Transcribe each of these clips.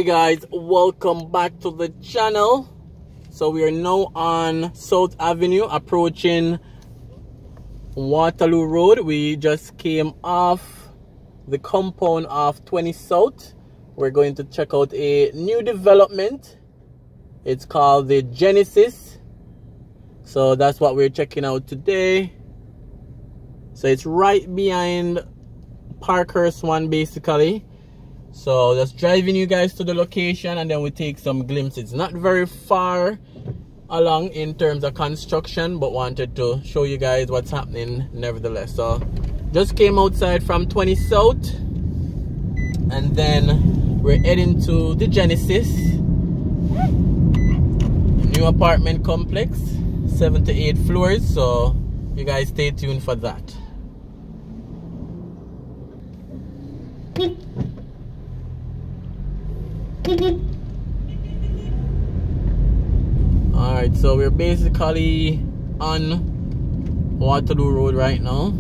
Hey guys, welcome back to the channel. So we are now on South Avenue approaching Waterloo Road. We just came off the compound of 20 South. We're going to check out a new development. It's called the Genesis. So that's what we're checking out today. So it's right behind Parhurst one basically. So just driving you guys to the location and then we take some glimpses. It's not very far along in terms of construction, but wanted to show you guys what's happening nevertheless. So just came outside from 20 South and then we're heading to the Genesis, new apartment complex, 7 to 8 floors. So you guys stay tuned for that. Alright, so we're basically on Waterloo Road right now.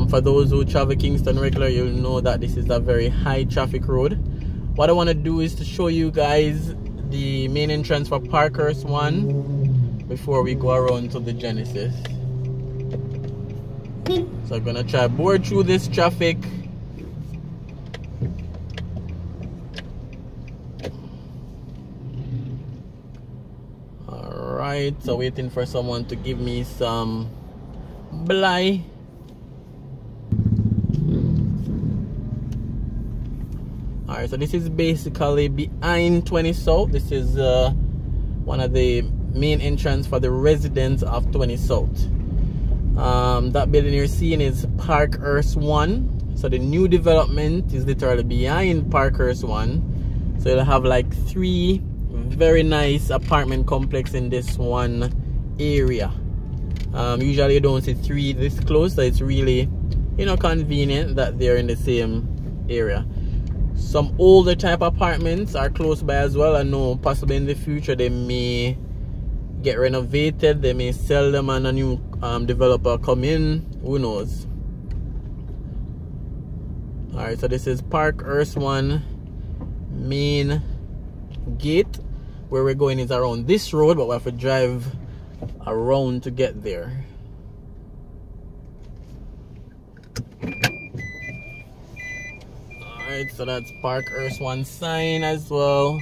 For those who travel Kingston regular, you'll know that this is a very high traffic road. What I want to do is to show you guys the main entrance for Parhurst 1 before we go around to the Genesis. So I'm gonna try board through this traffic. Alright, so waiting for someone to give me some bly. Alright, so this is basically behind 20 South. This is one of the main entrance for the residents of 20 South. That building you're seeing is Parhurst 1. So the new development is literally behind Parhurst 1. So you'll have like 3 very nice apartment complex in this one area. Usually you don't see 3 this close, so it's really, you know, convenient that they're in the same area. Some older type apartments are close by as well. I know possibly in the future they may get renovated, they may sell them and a new developer come in, who knows. Alright, so this is Parhurst 1 main gate. Where we're going is around this road, but we have to drive around to get there. Alright, so that's Parhurst 1 sign as well.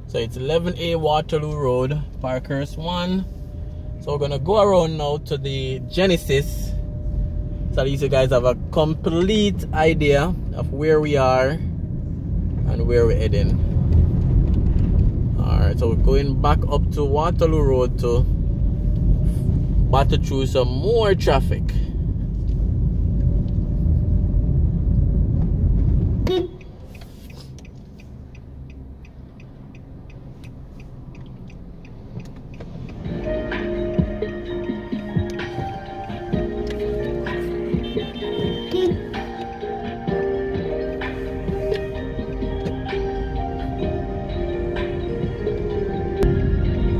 So it's 11A Waterloo Road, Parhurst 1. So we're gonna go around now to the Genesis, so at least you guys have a complete idea of where we are and where we're heading. Alright, so we're going back up to Waterloo Road to battle through some more traffic.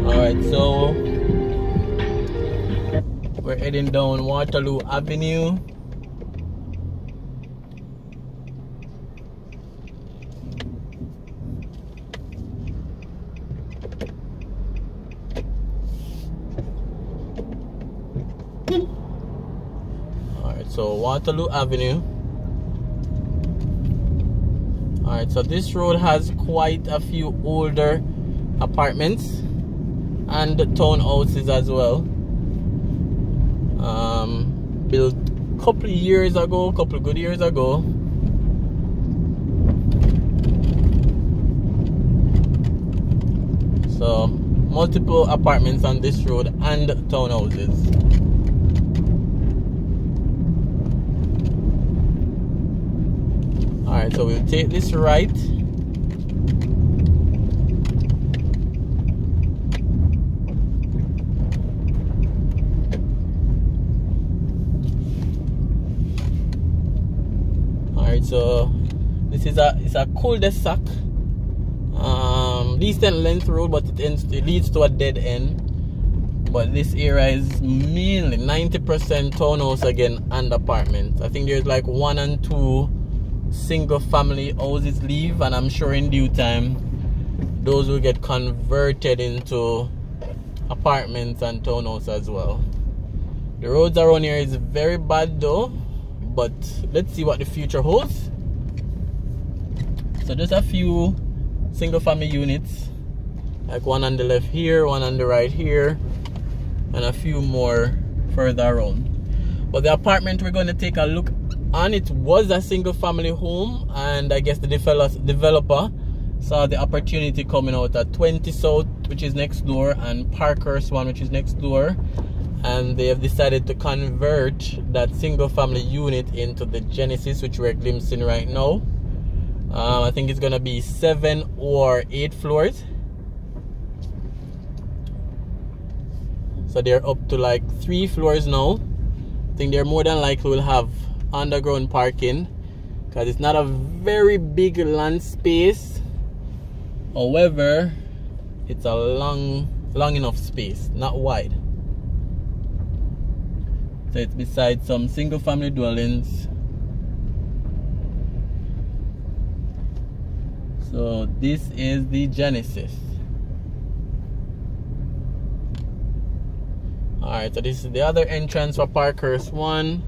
Alright, so we're heading down Waterloo Avenue. Alright, so Waterloo Avenue. Alright, so this road has quite a few older apartments and townhouses as well. Built a couple good years ago. So multiple apartments on this road and townhouses. Alright, so we'll take this right. So this is a cul-de-sac, decent length road, but it leads to a dead end. but this area is mainly 90% townhouse again and apartments. I think there's like 1 and 2 single family houses leave, and I'm sure in due time those will get converted into apartments and townhouse as well. The roads around here is very bad though, but let's see what the future holds. So just a few single family units, like one on the left here, one on the right here, and a few more further around. But the apartment we're going to take a look on, it was a single family home, and I guess the developer saw the opportunity coming out at 20 South, which is next door, and Parhurst one, which is next door, and they have decided to convert that single family unit into the Genesis, which we're glimpsing right now. I think it's gonna be 7 or 8 floors, so they're up to like 3 floors now. I think they're more than likely will have underground parking, because it's not a very big land space. However, it's a long enough space, not wide. So it's beside some single family dwellings. So this is the Genesis. Alright, so this is the other entrance for Parhurst 1.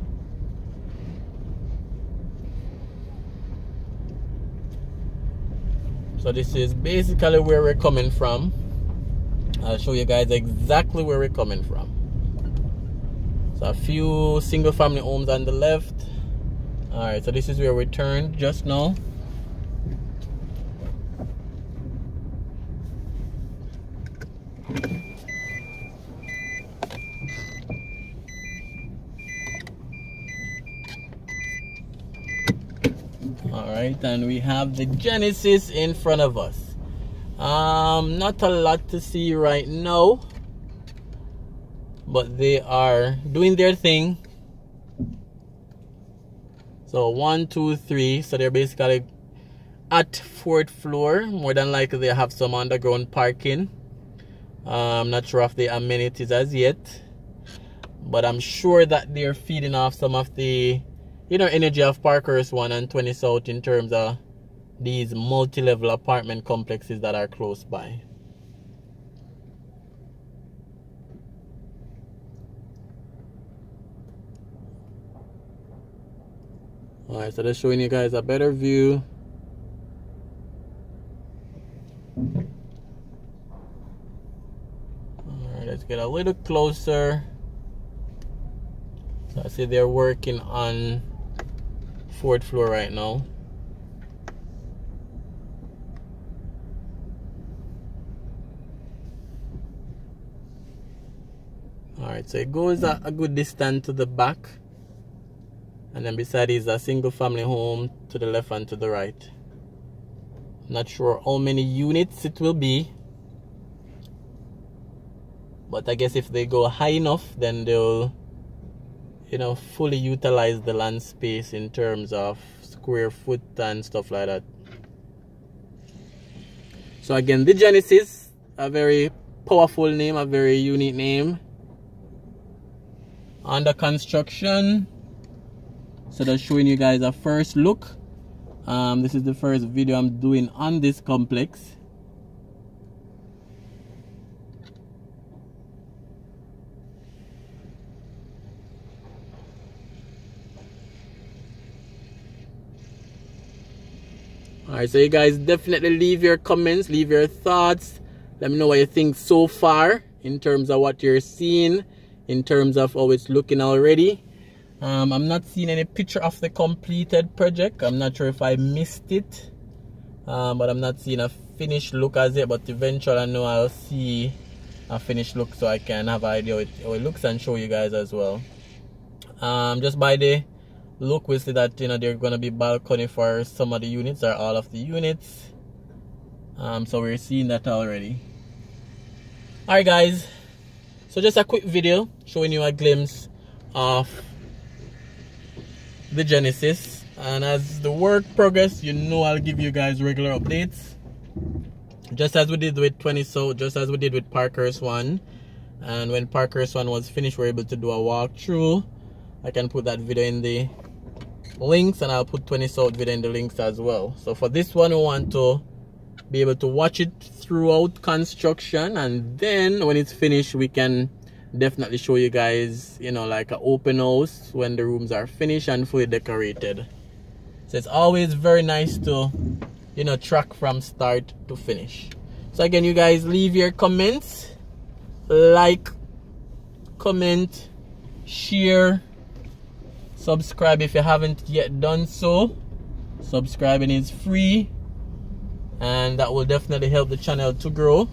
So this is basically where we're coming from. I'll show you guys exactly where we're coming from. So a few single family homes on the left. Alright, so this is where we turned just now. Alright, and we have the Genesis in front of us. Not a lot to see right now, but they are doing their thing. So 1, 2, 3, so they're basically at 4th floor. More than likely they have some underground parking. I'm not sure of the amenities as yet, but I'm sure that they're feeding off some of the energy of Parhurst 1 and 20 South in terms of these multi-level apartment complexes that are close by. Alright, so that's showing you guys a better view. Alright, let's get a little closer. So I see they're working on 4th floor right now. Alright, so it goes a good distance to the back, and then beside is a single family home to the left and to the right. Not sure how many units it will be, but I guess if they go high enough, then they'll fully utilize the land space in terms of square foot and stuff like that. So again, the Genesis, a very powerful name, a very unique name. Under construction. So that's showing you guys a first look. This is the first video I'm doing on this complex. Alright, so you guys definitely leave your comments, leave your thoughts. Let me know what you think so far in terms of what you're seeing, in terms of how it's looking already. I'm not seeing any picture of the completed project. I'm not sure if I missed it, but I'm not seeing a finished look as yet. But eventually I know I'll see a finished look, so I can have an idea how it looks and show you guys as well. Just by the look, we see that they're going to be balcony for some of the units or all of the units. So we're seeing that already. Alright guys, so just a quick video showing you a glimpse of the Genesis, and as the work progresses, I'll give you guys regular updates, just as we did with 20 South, just as we did with Parhurst 1. And when Parhurst one was finished, we were able to do a walkthrough. I can put that video in the links, and I'll put 20 South video in the links as well. So for this one, we want to be able to watch it throughout construction, and then when it's finished, we can definitely show you guys, you know, like an open house when the rooms are finished and fully decorated. So it's always very nice to, you know, track from start to finish. So again, you guys leave your comments, like, comment, share, subscribe if you haven't yet done so. Subscribing is free, and that will definitely help the channel to grow.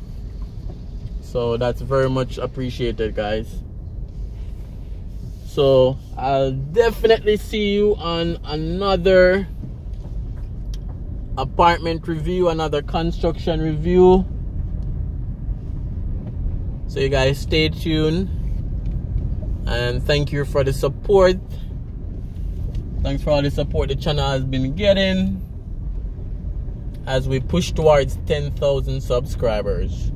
So that's very much appreciated, guys. So I'll definitely see you on another apartment review, another construction review. So you guys stay tuned, and thank you for the support. Thanks for all the support the channel has been getting as we push towards 10,000 subscribers.